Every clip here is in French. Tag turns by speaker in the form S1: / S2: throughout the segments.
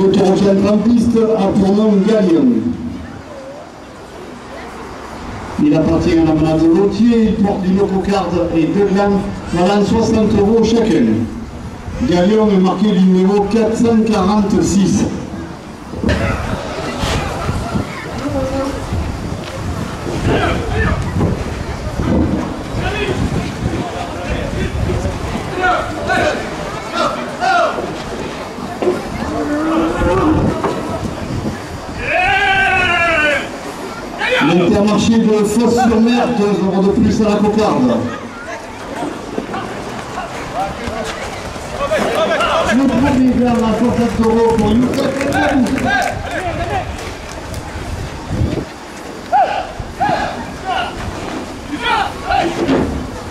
S1: Le taureau trampiste a pour nom Galion. Il appartient à la manade de Gauthier, il porte une cocarde et deux glands valant 60 € chacun. Galion est marqué du numéro 446. L'intermarché de Fos-sur-Mer, 2 € de plus à la cocarde. Le premier vers la 60 € pour Youssef El Mabou.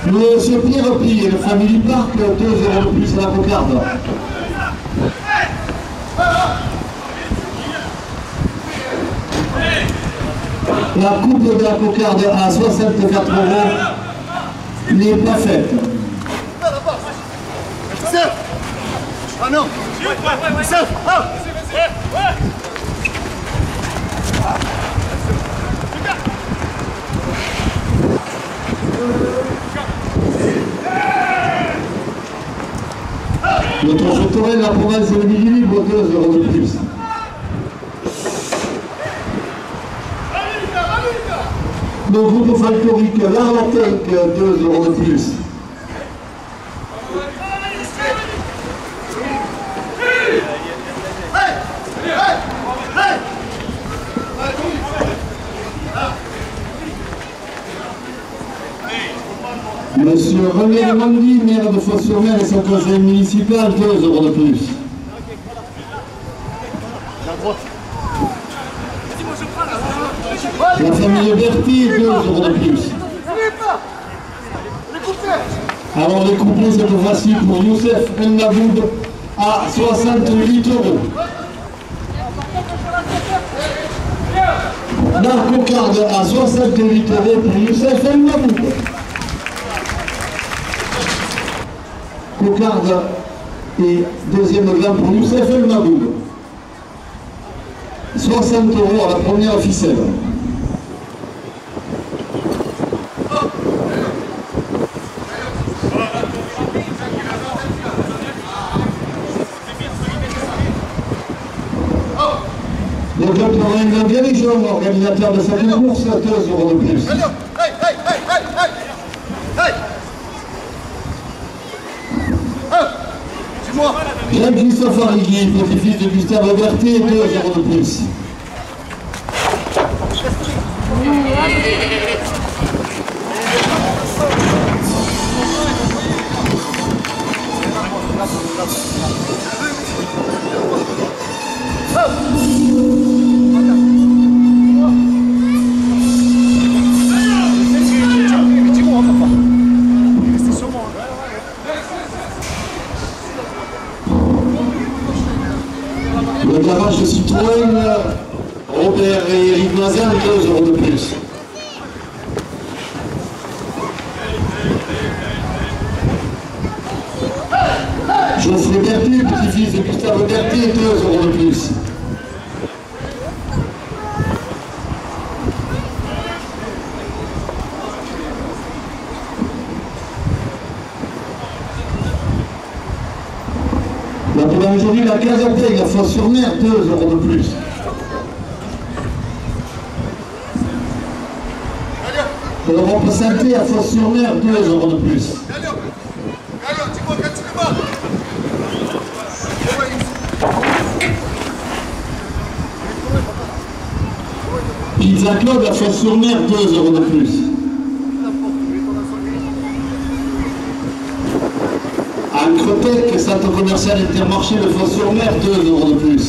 S1: Monsieur Pierre Pille et le Family Park, 2 € de plus à la cocarde. La coupe de la cocarde à 64 € n'est pas faite.
S2: Ah non.
S1: Notre château de la province de Libre, 2 € de plus. Le groupe folklorique l'Arlotec, 2 € de plus. Monsieur René Lemondi, maire de Fos-sur-Mer et son conseil municipal, 2 € de plus. La famille Berthier, 2 € de plus. Alors les couplets cette fois-ci pour Youssef El Mabou à 68 €. La cocarde à 68 € pour Youssef El Mabou. Cocarde et deuxième gland pour Youssef El Mabou. 60 € à la première ficelle. Le club de Rennes Galijon, organisateur de cette course, 2 € de plus. Jean-Christophe Arrigui, petit-fils de Gustave Berthier, 2 € de plus. Le garage Citroën, Robert et Eric Mazin, 2 € de plus. Geoffrey Berthier, petit-fils de Gustave Berthier, 2 € de plus. La boulangerie La Casapeg à Fos-sur-Mer, 2 € de plus. L'Europe Santé à Fos-sur-Mer, 2 € de plus. Pizza Club à Fos-sur-Mer, 2 € de plus. Ancretec, centre commercial Intermarché de Fos-sur-Mer, 2 € de plus.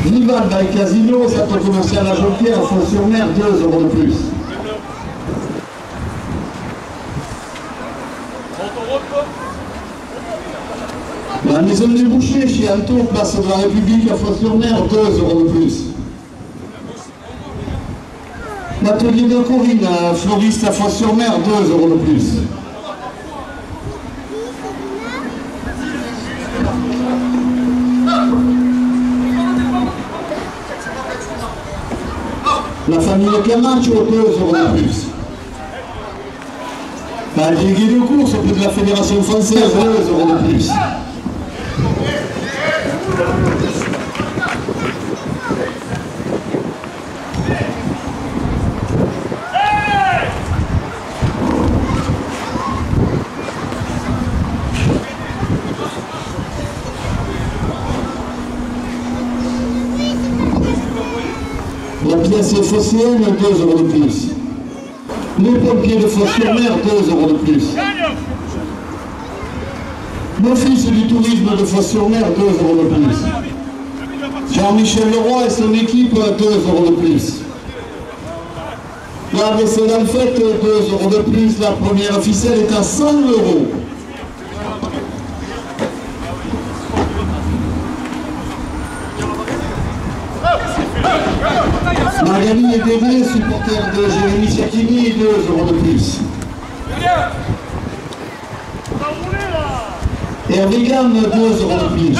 S1: Vival by Casino, centre commercial à Jonquière, à Fos-sur-Mer, 2 € de plus. La maison des bouchers chez Anto, place de la République à Fos-sur-Mer, 2 € de plus. L'atelier de Corinne, floriste à Fos-sur-Mer, 2 € de plus. La famille Camacho, 2 euros de plus. La déléguée de course auprès de la Fédération française, 2 euros de plus. La pièce phocéenne, 2 euros de plus. Les pompiers de Fos-sur-Mer, 2 euros de plus. L'office du tourisme de Fos-sur-Mer, 2 euros de plus. Jean-Michel Leroy et son équipe, 2 euros de plus. La vaisselle en fête, 2 euros de plus. La première ficelle est à 100 euros. Magali et Dédé, supporters de Jérémy Chakini, 2 euros de plus. Hervé Gamme, 2 euros de plus.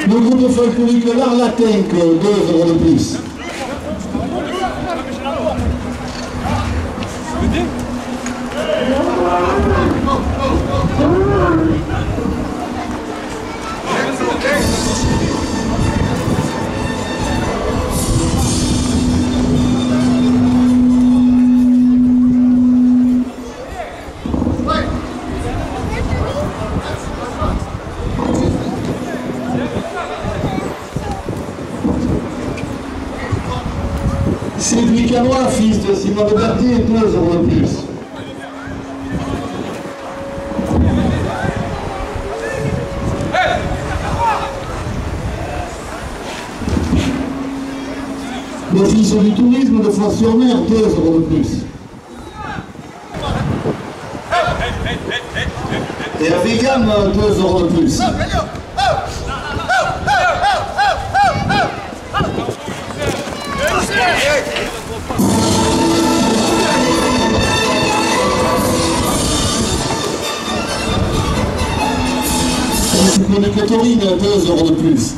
S1: Le groupe folklorique L'Art Latin, 2 euros de plus. Cédric Canois, fils de Simon de Berthier, 2 euros de plus. L'office du tourisme de Fos-sur-Mer, 2 euros de plus. Et à Vegan, 2 euros de plus. Le Cotorine, 2 euros de plus.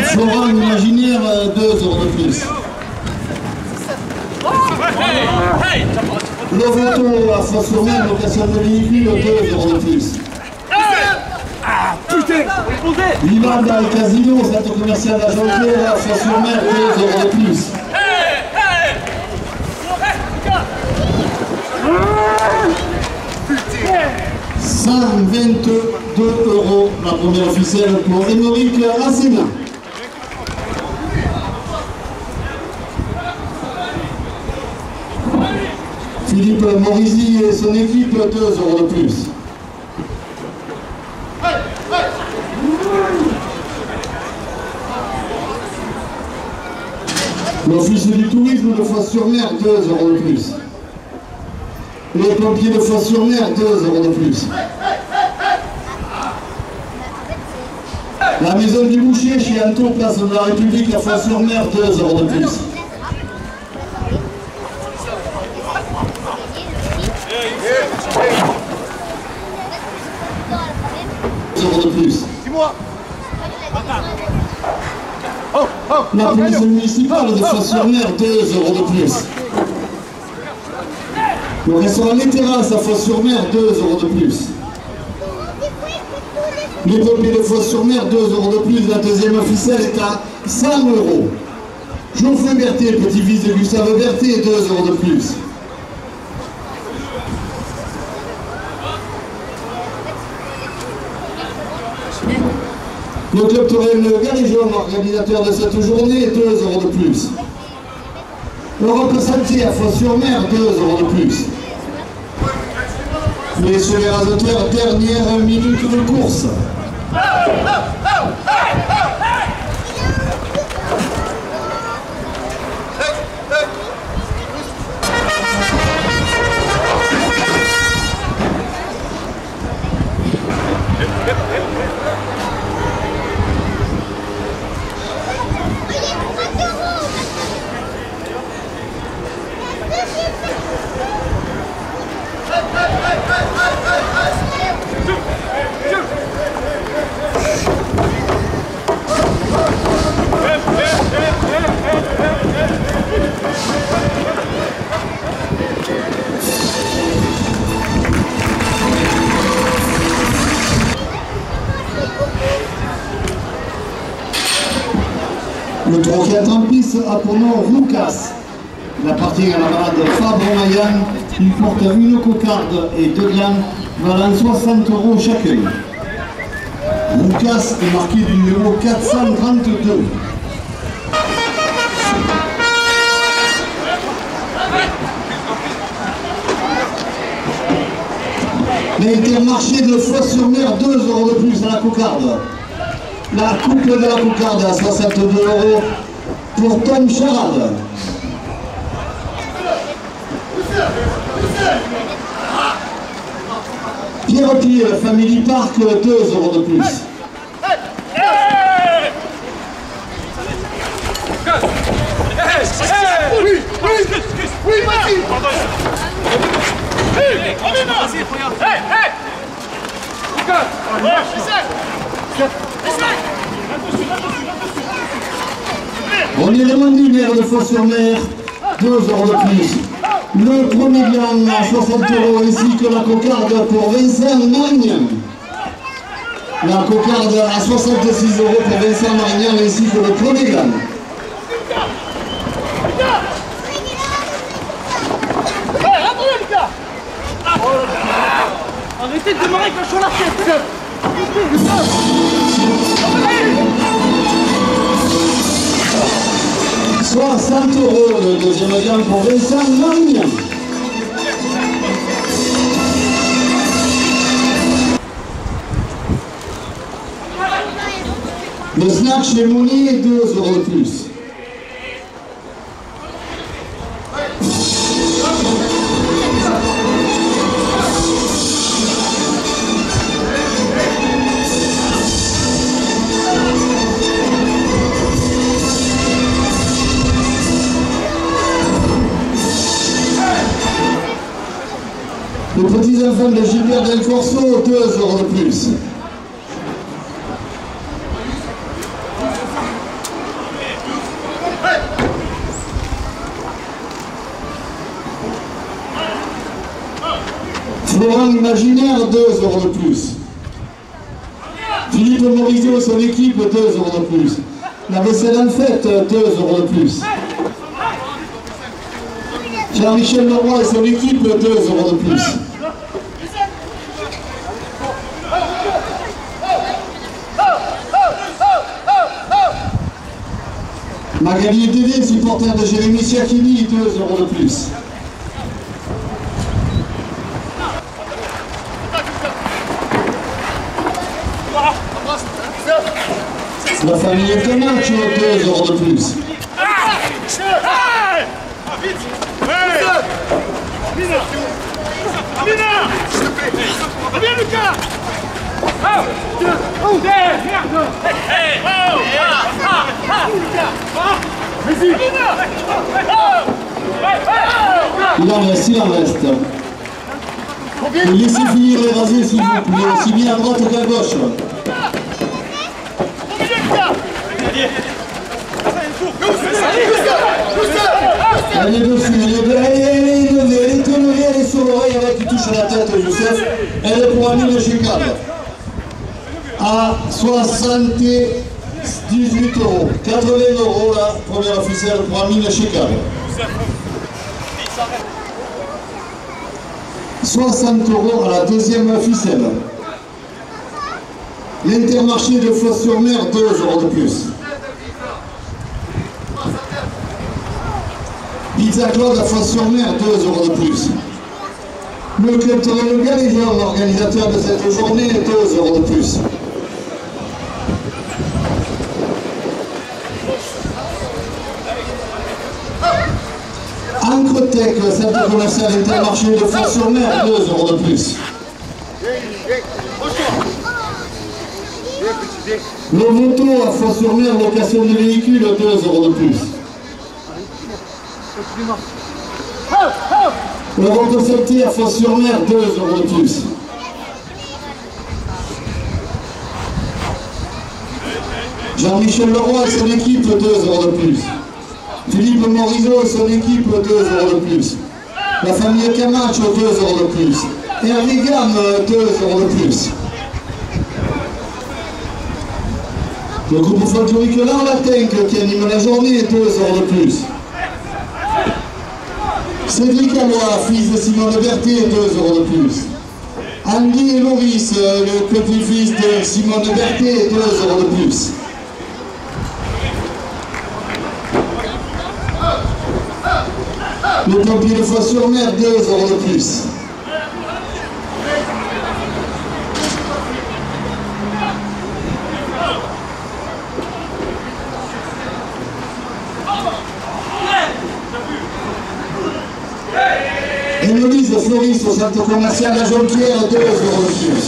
S1: Florent Imaginaire, 2 euros de plus. Le Voto à Fos-sur-Mer, location de véhicule, 2 euros de plus. Livanda et Casino, centre commercial à Jonquière, à Fos-sur-Mer, 2 euros de plus. 122 euros la première officielle pour Émeric Racine. Philippe Morisi et son équipe, 2 euros de plus. L'office du tourisme de Fos-sur-Mer, 2 euros de plus. Les pompiers de Fos-sur-Mer, 2 euros de plus. La maison du boucher chez Anto, place de la République à Fos-sur-Mer, 2 euros de plus. 2 euros de plus.
S2: Dis-moi.
S1: La police municipale de Fos-sur-Mer, 2 euros de plus. Le restaurant Les Terrasses à Fos-sur-Mer, 2 euros de plus. Les pompiers de Fos-sur-Mer, 2 euros de plus. La deuxième officielle est à 100 euros. Geoffrey Berthier, petit-fils de Gustave Berthier, 2 euros de plus. Le club Touraine Galéjon, organisateur de cette journée, 2 euros de plus. Europe Sentier à Fos-sur-Mer, 2 euros de plus. Messieurs les rasoteurs, dernière minute de course. Le troquet en piste a pour nom Roucas. Il appartient à la balade Fabre Mayan. Il porte une cocarde et 2 glands valant 60 € chacun. Roucas est marqué du numéro 432. L'Intermarché de Fos-sur-Mer, 2 € de plus à la cocarde. La coupe de la cocarde à 62 € pour Tom Charade. Pierre-Pierre, Family Park, 2 € de plus. On est le mandibulaire de Fos-sur-Mer, 2 € de plus. Le premier gland à 60 € ainsi que la cocarde pour Vincent Marignan. La cocarde à 66 € pour Vincent Marignan ainsi que le premier gland.
S3: Arrêtez de démarrer quand je suis la tête.
S1: 60 € le deuxième gamme pour Vincent Marignan. Le snack chez Mounier, 2 € de plus. Les petits enfants de Gilbert Del Corso, 2 € de plus. Florent Imaginaire, 2 € de plus. Philippe Morizot et son équipe, 2 € de plus. La vaisselle en fête, 2 € de plus. Jean-Michel Leroy et son équipe, 2 € de plus. Magali et Dédé, supporter de Jérémy Siakini, 2 € de plus. La famille Camacho, 2 € de plus.
S3: Viens Lucas. Oh, merde.
S1: Il en reste, il en reste. Et laissez finir les rasés s'il vous plaît, aussi bien à droite qu'à gauche. Allez dessus, elle est levée, elle est sur l'oreille avec qui touche à la tête, Youssef. Elle est pour Amine Chekab. À 78 €. 80 € la première officielle pour Amine Chekab. 60 € à la deuxième ficelle. L'Intermarché de Fos-sur-Mer, 2 € de plus. Pizza Claude à Fos-sur-Mer, 2 € de plus. Le club Torino Galileo, l'organisateur de cette journée, 2 € de plus. Ancrotec, le centre commercial Intermarché de Fos-sur-Mer, 2 € de plus. Le moto à Fos-sur-Mer, location de véhicules, 2 € de plus. Le Roto Sauté à Fos-sur-Mer, 2 € de plus. Jean-Michel Leroy et son équipe, 2 € de plus. Philippe Morizot et son équipe, 2 € de plus. La famille Camacho, 2 € de plus. Hervé Gamme, 2 € de plus. Le groupe folklorique L'Arlatinque qui anime la journée, 2 euros de plus. Cédric Allois, fils de Simone Berthet, 2 euros de plus. Andy et Loris, le petit-fils de Simone Berthet, 2 euros de plus. Le pompier de Fos-sur-Mer, 2 euros de plus. Héloïse de Floris au centre commercial La Jonquière, 2 euros de plus.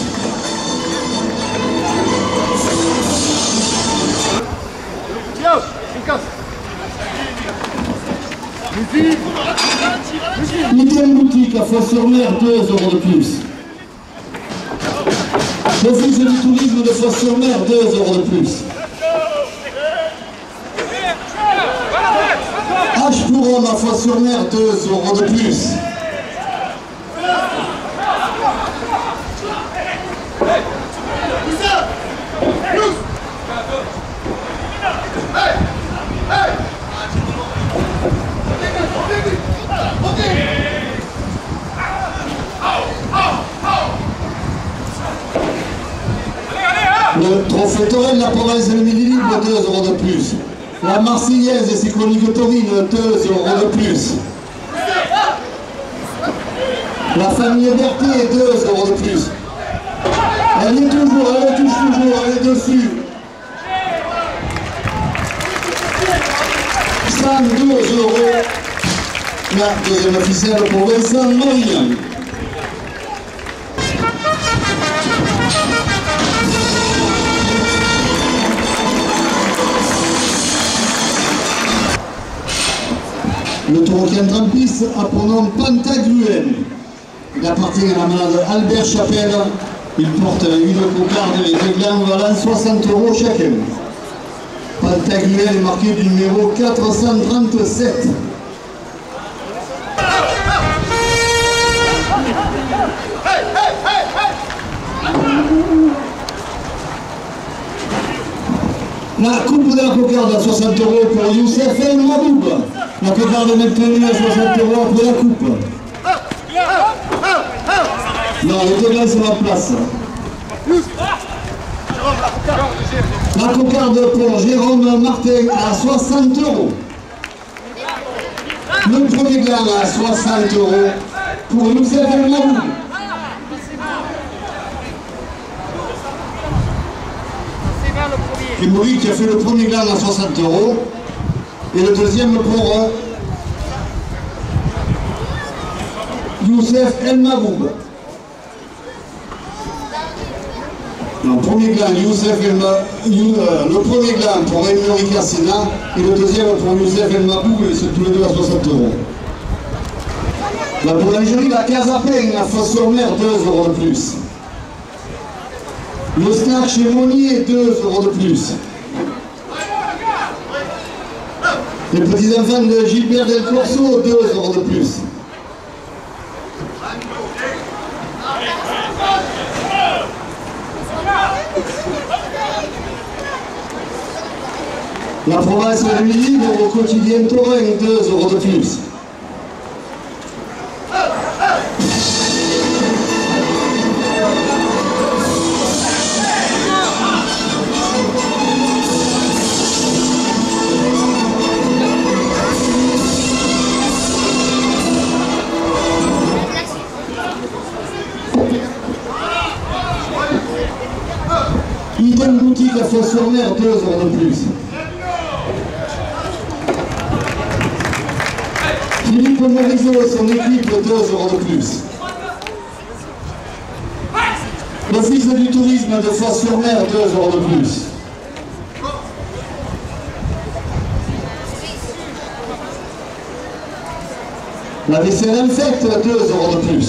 S1: Item boutique à Fos-sur-Mer, 2 euros de plus. L'office du tourisme de Fos-sur-Mer, 2 euros de plus. H pour homme à Fos-sur-Mer, 2 euros de plus. Le trophée Torel de la province de Midi-Libre, 2 euros de plus. La Marseillaise et ses chroniques taurines, 2 euros de plus. La famille Berthet, 2 euros de plus. Elle est toujours, elle touche toujours, elle est dessus. Sam, 2 euros. La deuxième officielle pour Vincent Marie. Le taureau Trampis a pour nom Pantagruel. Il appartient à la malade Albert Chapelle. Il porte une cocarde et deux glands valant 60 € chacun. Pantagruel est marqué du numéro 437. La coupe de la cocarde à 60 € pour Youssef El Maboub. La cocarde maintenue à 60 € pour la coupe. Non, les deux gars sont en place. La cocarde pour Jérôme Martin à 60 €. Le premier gland à 60 € pour Youssef El Maboub. Et Maurice qui a fait le premier gland à 60 € et le deuxième pour Youssef El Maboub. Le premier gland, le premier gland pour Rémi Cassina et le deuxième pour Youssef El Maboub, et c'est tous les deux à 60 €. La boulangerie La Casapin à Fos-sur-Mer, 2 € de plus. Le snack chez Monnier, 2 € de plus. Les petits-enfants de Gilbert Del Corso, 2 € de plus. La province de Midi au quotidien Taurin, 2 € de plus. Idem boutique à Fos-sur-Mer, 2 € de plus. Philippe Morisot et son équipe, 2 € de plus. L'office du tourisme de Fos-sur-Mer, 2 € de plus. La vaisselle infecte, 2 € de plus.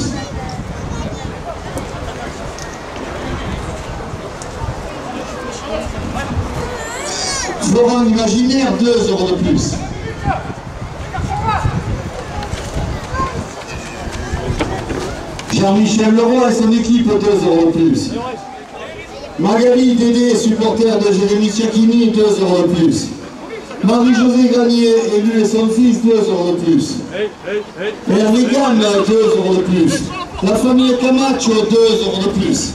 S1: Florent Imaginaire, 2 € de plus. Jean-Michel Leroy et son équipe, 2 € de plus. Magali Dédé, supporter de Jérémy Tchakini, 2 € de plus. Marie-Josée Granier, élu et son fils, 2 € de plus. Et Hervé Gamme, 2 € de plus. La famille Camacho, 2 € de plus.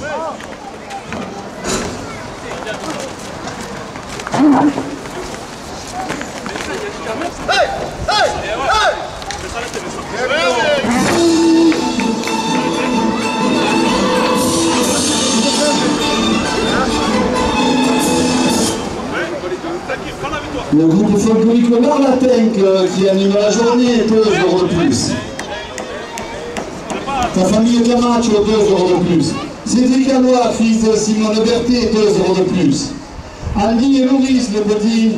S1: Le groupe folklorique Marlatenque qui anime la journée, 2 € de plus. La famille Camacho, 2 € de plus. Cédric Allois, fils de Simone Berthet, 2 € de plus. Andy et Maurice, le petit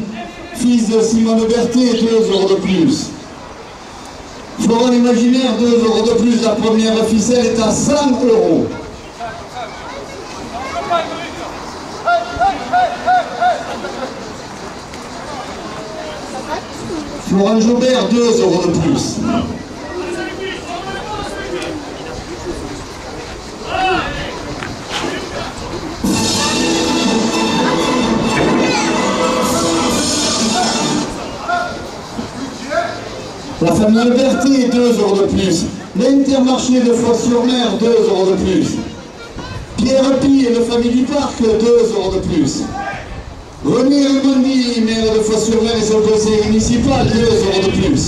S1: fils de Simone Berthet, 2 € de plus. Florent Imaginaire, 2 € de plus. La première ficelle est à 100 €. Florent Jobert, 2 € de plus. La famille Berthet, 2 € de plus. L'Intermarché de Fos-sur-Mer, 2 € de plus. Pierre Pi et le Family Park, 2 € de plus. René Rebondi, maire de Fos-sur-Mer et son conseil municipal, 2 € de plus.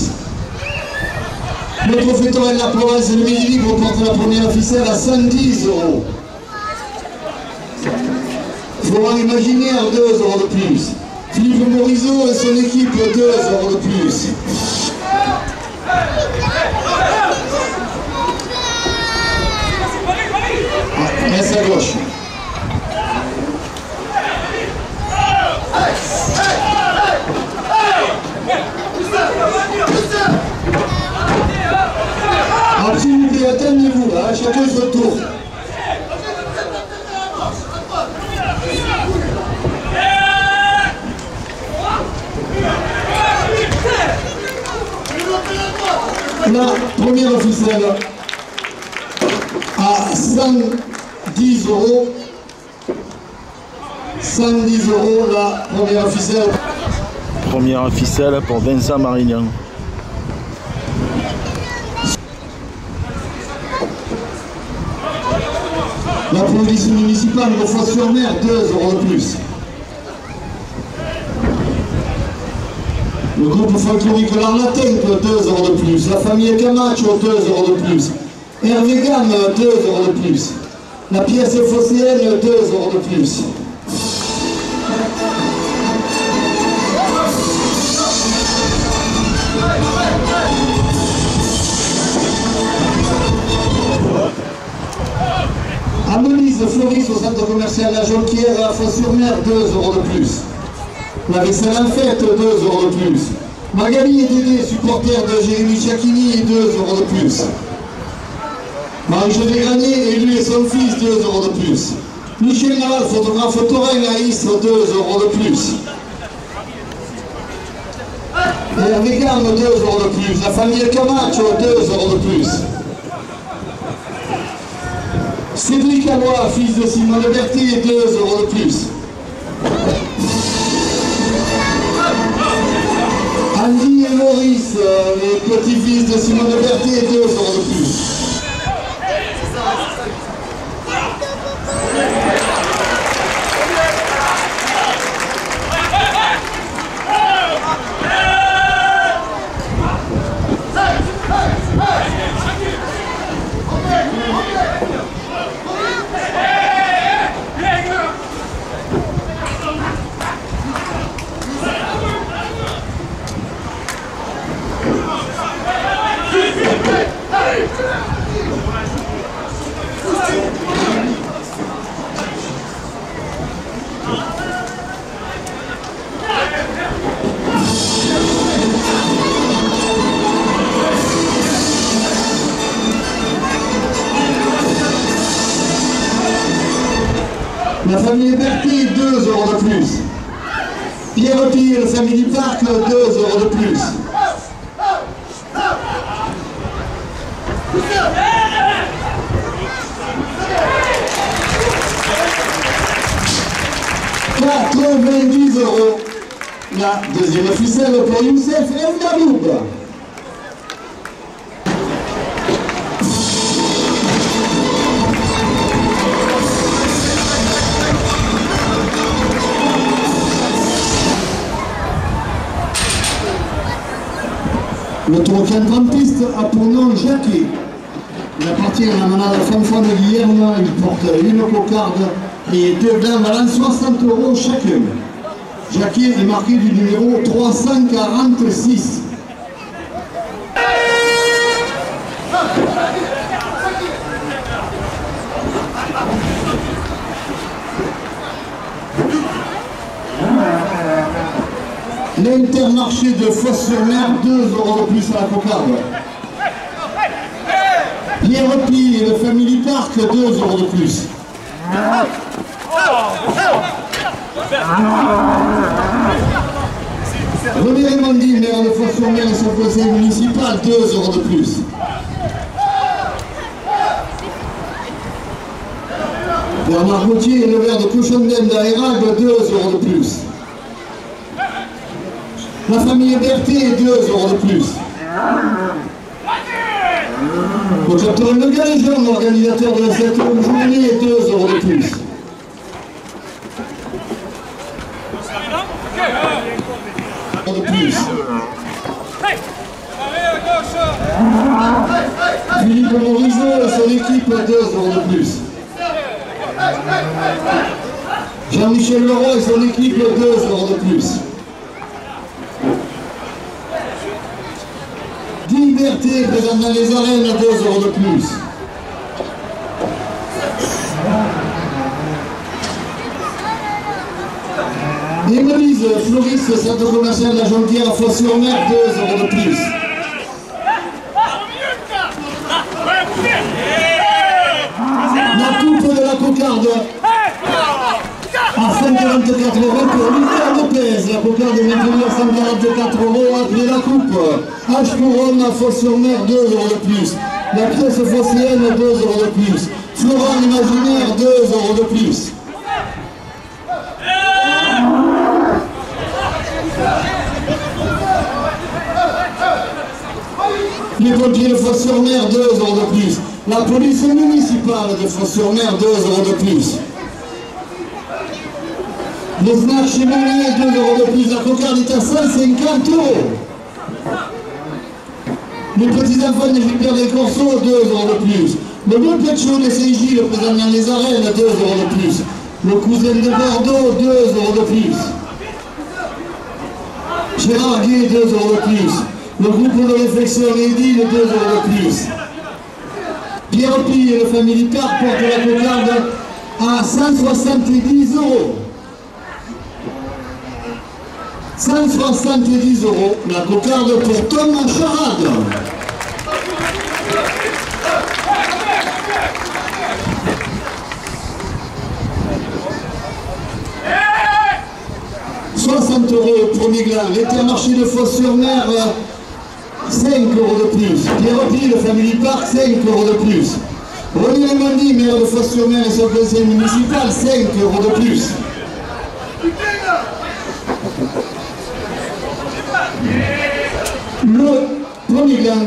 S1: Notre fêteur de la Provence et le Midi Libre porte la première ficelle à 110 €. Florent Imaginaire, 2 € de plus. Philippe Morisot et son équipe, 2 € de plus. Reste à gauche. Absolument, attendez-vous, hein, chacun son tour. La première ficelle à 110 €. 110 € la première ficelle.
S4: Première ficelle pour Vincent Marignan.
S1: La police municipale de Fos-sur-Mer, 2 € de plus. Le groupe folklorique L'Arlatenque, 2 € de plus. La famille Camacho, 2 € de plus. Hervé Gamme, 2 € de plus. La pièce phocéenne, 2 € de plus. Amelise Floris au centre commercial La Jonquière à Fos-sur-Mer, 2 € de plus. La vaisselle en fête, 2 € de plus. Magali et Dédé, supporter de Jérémy Tchakini, 2 € de plus. Marie-Josée Granier, élu et son fils, 2 € de plus. Michel Naval, photographe taurin à Istres, 2 € de plus. Et Hervé Gamme, 2 € de plus. La famille Camacho, 2 € de plus. Cédric Allois, fils de Simone Berthet, 2 € de plus. Andy et Maurice, les petits-fils de Simone Berthet, 2 € de plus. La famille Berthet, 2 € de plus. Pierre Pi et le Family Park, 2 € de plus. 90 €. La deuxième ficelle pour Youssef Mdaboub. Le trocampiste a pour nom Jacquet. Il appartient à la manade Fanfan de Guillerme. Il porte une cocarde et 2 blancs valant 60 € chacun. Jacquet est marqué du numéro 346. L'Intermarché de Fos-sur-Mer, 2 € de plus à la cocarde. Pierre Pie et le Family Park, 2 € de plus. René Raimondi, maire de Fos-sur-Mer et son conseil municipal, 2 € de plus. Bernard Gauthier, le maire de Cochondem d'Aérag, 2 € de plus. La famille Berthet, 2 € de plus. Le capitaine Le Galéjon, organisateur de cette journée, 2 € de plus. De plus. Philippe Morizot et son équipe, 2 € de plus. Jean-Michel Leroy et son équipe, 2 € de plus. Liberté présent dans les arènes, 2 € de plus. Émelise Floris, centre commercial de la Jonquière à Fos-sur-Mer, 2 € de plus. La coupe de la cocarde à 144 € pour Lucas Lopez. La cocarde est maintenue à 144 € après la coupe. H Couronne à Fos-sur-Mer, 2 € de plus. La pièce phocéenne, 2 € de plus. Florent Imaginaire, 2 € de plus. Les pompiers de Fos-sur-Mer, 2 € de plus. La police municipale de Fos-sur-Mer, 2 € de plus. Le snack chez Mounier, 2 € de plus. La cocarde est à 150 €. Les petits enfants de Gilbert des Corsos, 2 € de plus. Le bon Petcho de Saint-Gilles, présent dans les arènes, 2 € de plus. Le cousin de Bordeaux, 2 € de plus. Gérard Gué, 2 € de plus. Le groupe de réflexion Eddy, 2 € de plus. Pierre Pie et le Family Park portent la cocarde à 170 €. 170 €, la cocarde pour Tom Charade. €60 premier gland. L'Intermarché de Fos-sur-Mer, 5 € de plus. Pierre Pie, le Family Park, 5 € de plus. René Raimondi, maire de Fos-sur-Mer et son conseil municipal, 5 € de plus. Le premier gland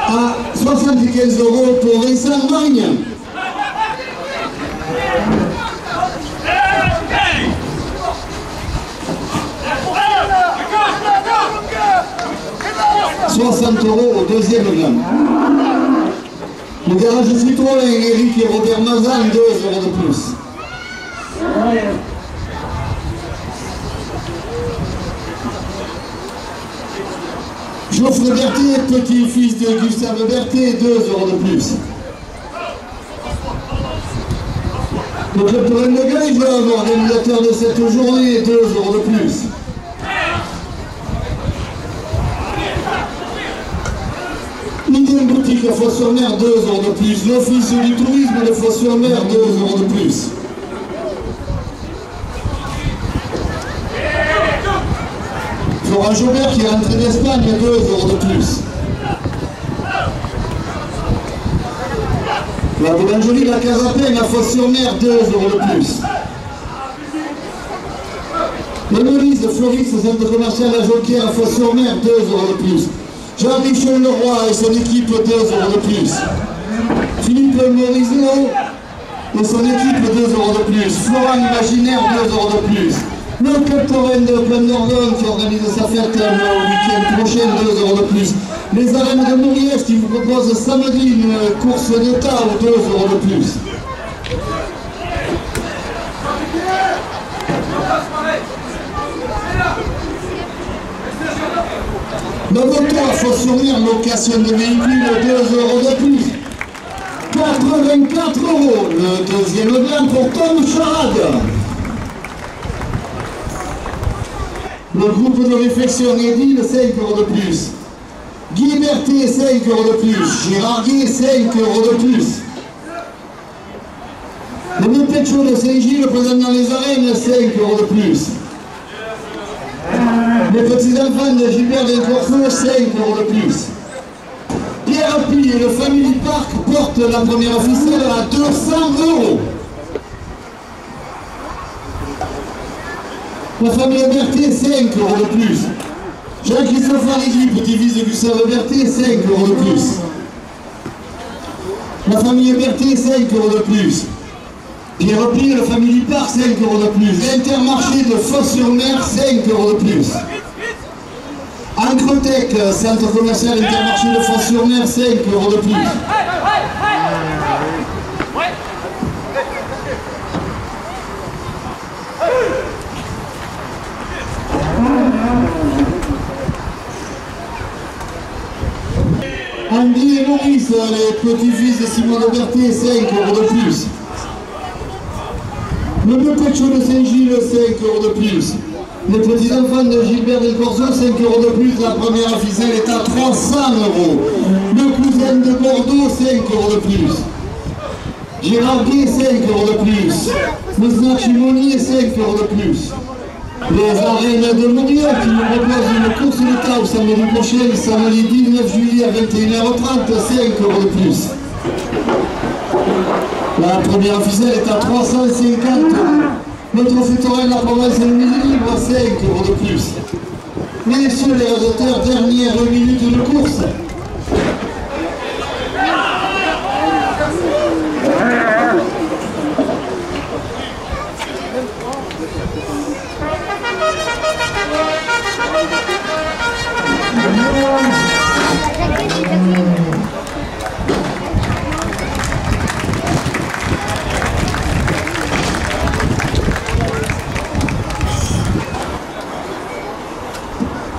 S1: à 75 € pour Vincent Marignan. €60 au deuxième gland. Le garage Citroën, Eric et Robert Mazan, 2 € de plus. Geoffrey Berthet, petit-fils de Gustave Berthet, 2 € de plus. Le club de Rennes de Galéjon, organisateur de cette journée, 2 € de plus. Indienne boutique à Fos-sur-Mer, 2 € de plus. L'office du tourisme de Fos-sur-Mer, 2 € de plus. Florent Jobert qui est rentré d'Espagne, 2 € de plus. La boulangerie de la Casapin à Fos-sur-Mer, 2 € de plus. Les Meurises, Floris, centre commercial à Jonquière, à Fos-sur-Mer, 2 € de plus. Jean-Michel Leroy et son équipe, 2 € de plus. Philippe Morisot et son équipe, 2 € de plus. Florent Imaginaire, 2 € de plus. Le Club Torrent de Plan-Dordogne qui organise sa fête le week-end prochain, 2 € de plus. Les arènes de Moriès qui vous proposent samedi une course de tard, 2 € de plus. Le moto à Fos-sur-Mer, location de véhicules, 2 € de plus. 84 €, le deuxième blanc pour Tom Charade. Le groupe de réflexion Edil, 5 € de plus. Guy Berthet, 5 € de plus. Gérard Guy, 5 € de plus. Le Montpetcho de Saint-Gilles, présent dans les arènes, 5 € de plus. Les petits-enfants de Gilbert Del Corso, 5 € de plus. Pierre Pi et le Family Park portent la première ficelle à 200 €. La famille Berthet, 5 € de plus. Jean-Christophe Arrigui, petit-fils de Gustave Berthet, 5 € de plus. La famille Berthet, 5 € de plus. Pierre Pi et le Family Park, 5 € de plus. L'Intermarché de Fos-sur-Mer, 5 € de plus. Ancrotech, centre commercial Intermarché de Fos-sur-Mer, 5 € de plus. Andy et Maurice, les petits-fils de Simon de Berthet, 5 € de plus. Le Montpetcho de Saint-Gilles, 5 € de plus. Les petits-enfants de Gilbert Del Corso, 5 € de plus. La première ficelle est à 300 €. Le cousin de Bordeaux, 5 € de plus. Gérard Guy, 5 € de plus. Le Snack Chimonier, 5 € de plus. Les arènes de Montréal qui nous proposent une course de table samedi prochain, samedi 19 juillet à 21h30, 5 € de plus. La première ficelle est à 350 €. Notre Torrent de la province de Midi-Libre, 5 € de plus. Messieurs les auditeurs, dernière minute de course.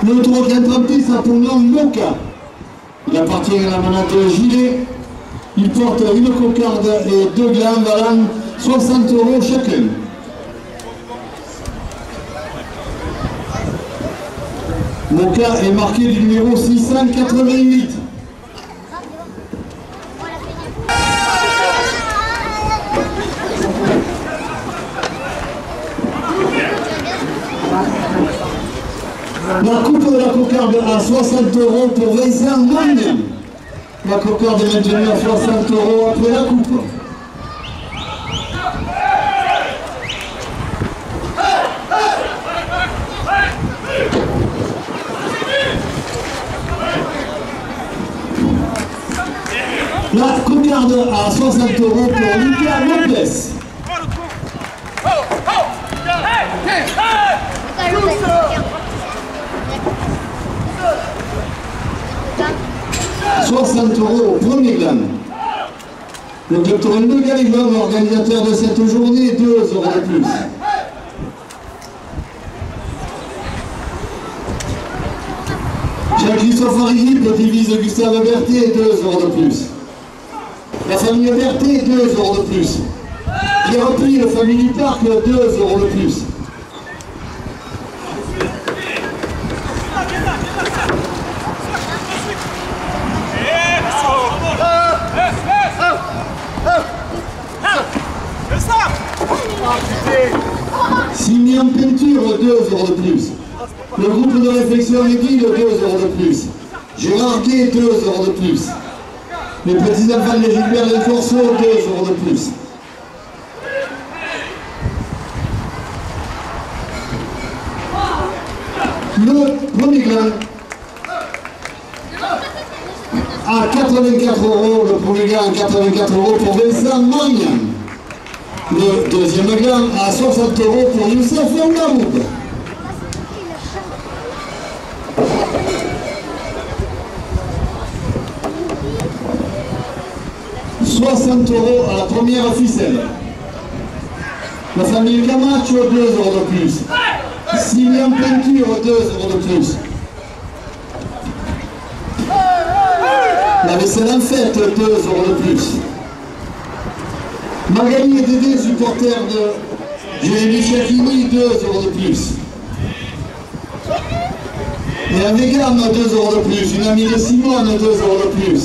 S1: Le 336 a pour nom Moka. Il appartient à la manade Gilet. Il porte une cocarde et 2 glands valant 60 € chacun. Moka est marqué du numéro 688. La coupe de la cocarde à 60 € pour Vincent Magnin. La cocarde est maintenue à 60 € après la coupe. La cocarde à 60 € pour Lucas Lopez. 60 € au premier gland. Le Club Torrent de Gallivan, organisateur de cette journée, 2 € de plus. Jean-Christophe Arrigui, petit-fils de Gustave Berthet, 2 € de plus. La famille Berthet, 2 € de plus. Pierre Pi, le Family Park, 2 € de plus. Signé en peinture, 2 € de plus. Le groupe de réflexion Edil, 2 € de plus. Gérard Guy, 2 € de plus. Les petits-enfants de Gilbert Del Corso, 2 € de plus. Le premier gain à 84 €, le premier gain à 84 € pour Vincent Marignane. Le deuxième gain à 60 € pour Youssef Ngamoub. 60 € à la première ficelle. La famille Camacho, 2 € de plus. Sylvain Peinture, 2 € de plus. La vaisselle en fête, 2 € de plus. Magali et Dédé, supporters de Jérémy Chakini, 2 € de plus. Et un vegan, 2 € de plus. Une amie de Simone, 2 € de plus.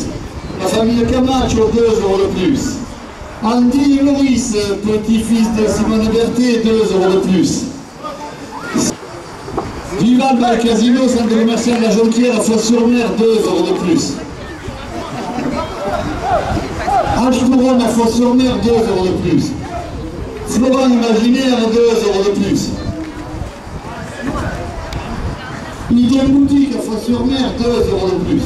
S1: La famille Camacho, 2 € de plus. Andy Loris, petit-fils de Simone Berthet, 2 € de plus. Vival Bal Casino, centre commercial de la Jonquière, à Fos-sur-Mer, 2 € de plus. H-Couronne à Fos-sur-Mer, 2 € de plus. Florent Imaginaire, 2 € de plus. Idem Boutique à Fos-sur-Mer, 2 € de plus.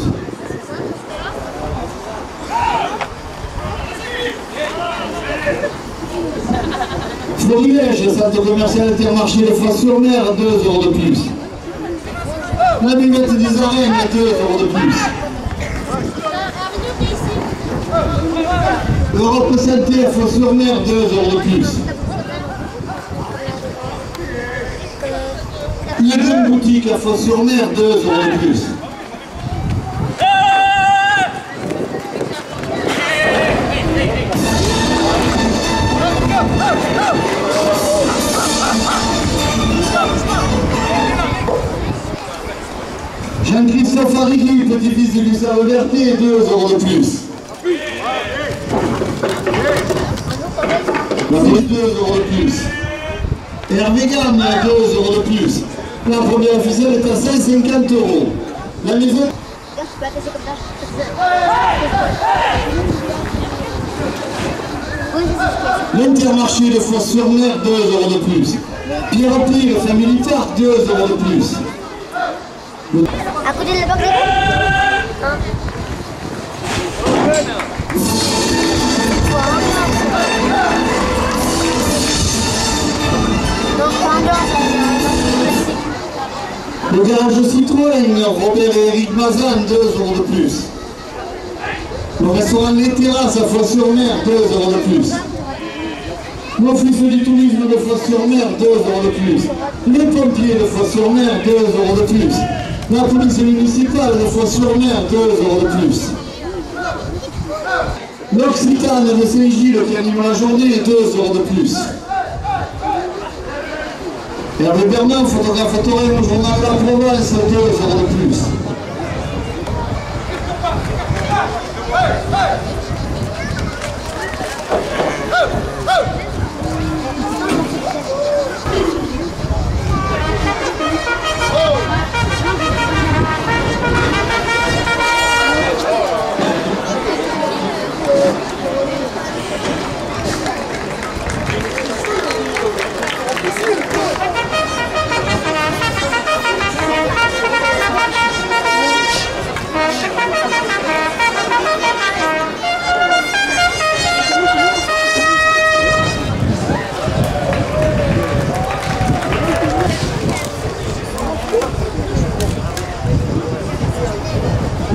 S1: Florilège, centre commercial Intermarché de Fos-sur-Mer, 2 € de plus. La buvette des arènes, 2 € de plus. Europe Santé à Fos-sur-Mer, 2 € de plus. Idem Boutique à Fos-sur-Mer, 2 € de plus. Jean-Christophe Arrigui, petit-fils de Gustave Berthet, 2 € de plus. La plus 2 € de plus. Hervé Gamme, 2 € de plus. La première ficelle est à 150 €. La maison... L'Intermarché de Fos-sur-Mer, 2 € de plus. Pierre Pire, Family Tart, 2 € de plus.
S5: À côté de la banque
S1: Le garage Citroën, Robert et Eric Mazan, 2 € de plus. Le restaurant Les Terrasses à Fos-sur-Mer, 2 € de plus. L'Office du tourisme de Fos-sur-Mer, 2 € de plus. Les pompiers de Fos-sur-Mer, 2 € de plus. La police municipale de Fos-sur-Mer, 2 € de plus. L'Occitane de Saint-Gilles qui anime la journée, 2 € de plus. Hervé Bernard, photographe autorien au journal de la Provence, 2 € de plus.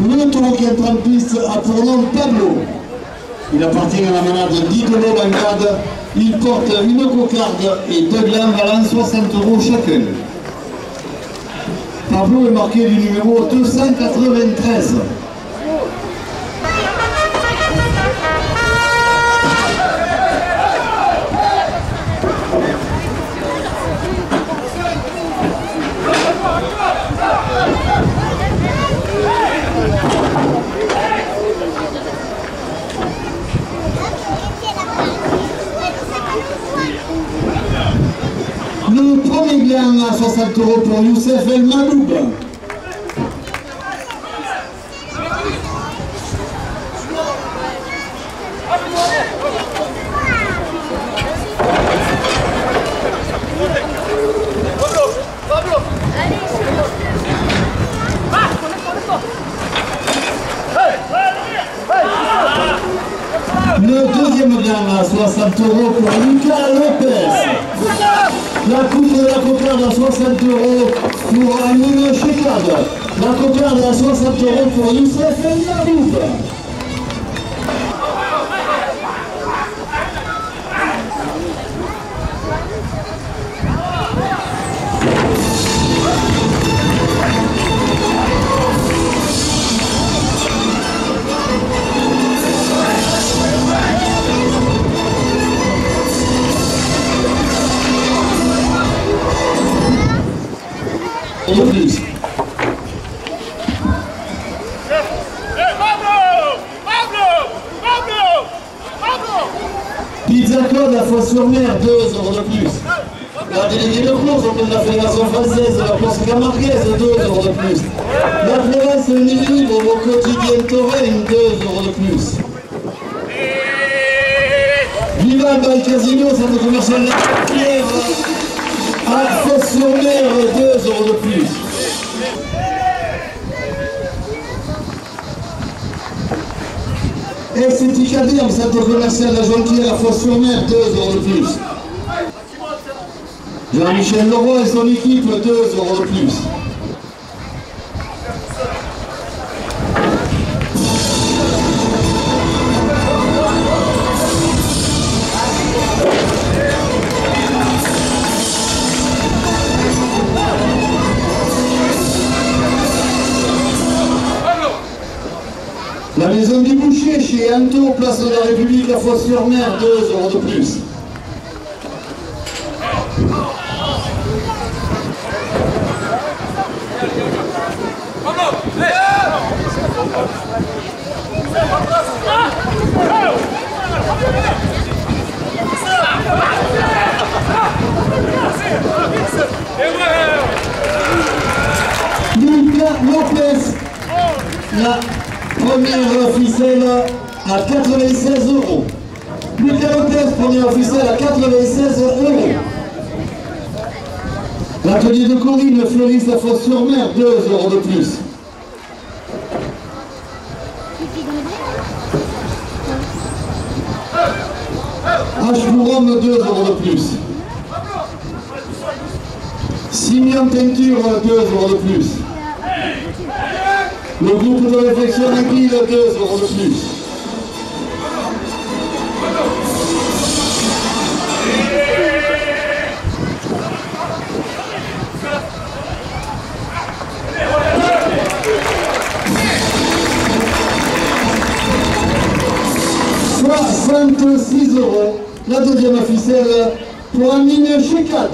S1: Le taureau qui est en piste a pour nom Pablo. Il appartient à la manade d'Idolo Bangade. Il porte une cocarde et 2 glands valant 60 € chacun. Pablo est marqué du numéro 293. Le premier gain à 60 € pour Youssef El Maloub. millions à 60 € pour Lucas Lopez. La coupe de la cocarde à 60 € pour Amine Chekad. La cocarde à 60 € pour Youssef Naboub. De plus. Pizza Code à Fos-sur-Mer, 2 € de plus. La déléguée de course auprès de la Fédération française de la course camarguaise, 2 € de plus. La Florence Niville au quotidien Torrent, 2 € de plus. Vival by Casino, centre commercial de la Pierre, à Fos-sur-Mer, 2 € de plus. Esthétique Adem, centre commercial de la Jonquière à Fos-sur-Mer, 2 € de plus. Jean-Michel Leroy et son équipe, 2 € de plus. La maison du boucher chez Anto, place de la République à Fos-sur-Mer, 2 € de plus. Lucas Lopez, la première ficelle à 96 €. Lucas Lopez, première ficelle à 96 €. L'atelier de Corinne Fleuriste à Fos-sur-Mer, 2 € de plus. H pour Rome, 2 € de plus. Simeon Teinture, 2 € de plus. Le groupe de réflexion Aguil, 2 € de plus. « 66 €, la deuxième ficelle pour Amine Chekad.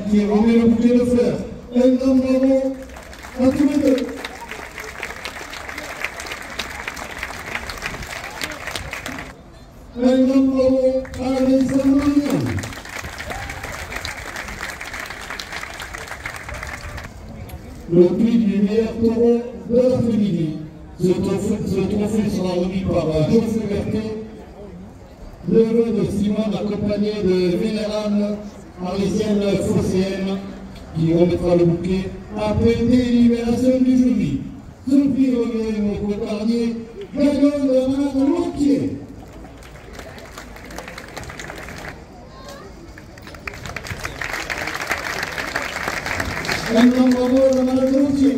S1: Qui remet le bouquet de fleurs. Un grand bravo à tous les deux. Un grand bravo à Vincent Marignan. Le prix du meilleur taureau de l'après-midi. Ce trophée sera remis par Geoffrey Berthet, l'heureux de Simon accompagné de Vénérable Arlésienne Phocéenne qui remettra le bouquet après délibération du jury. Sophie Reguet, mon cocardier, gagnant de Madame Loutier. Un grand bravo à Madame Loutier.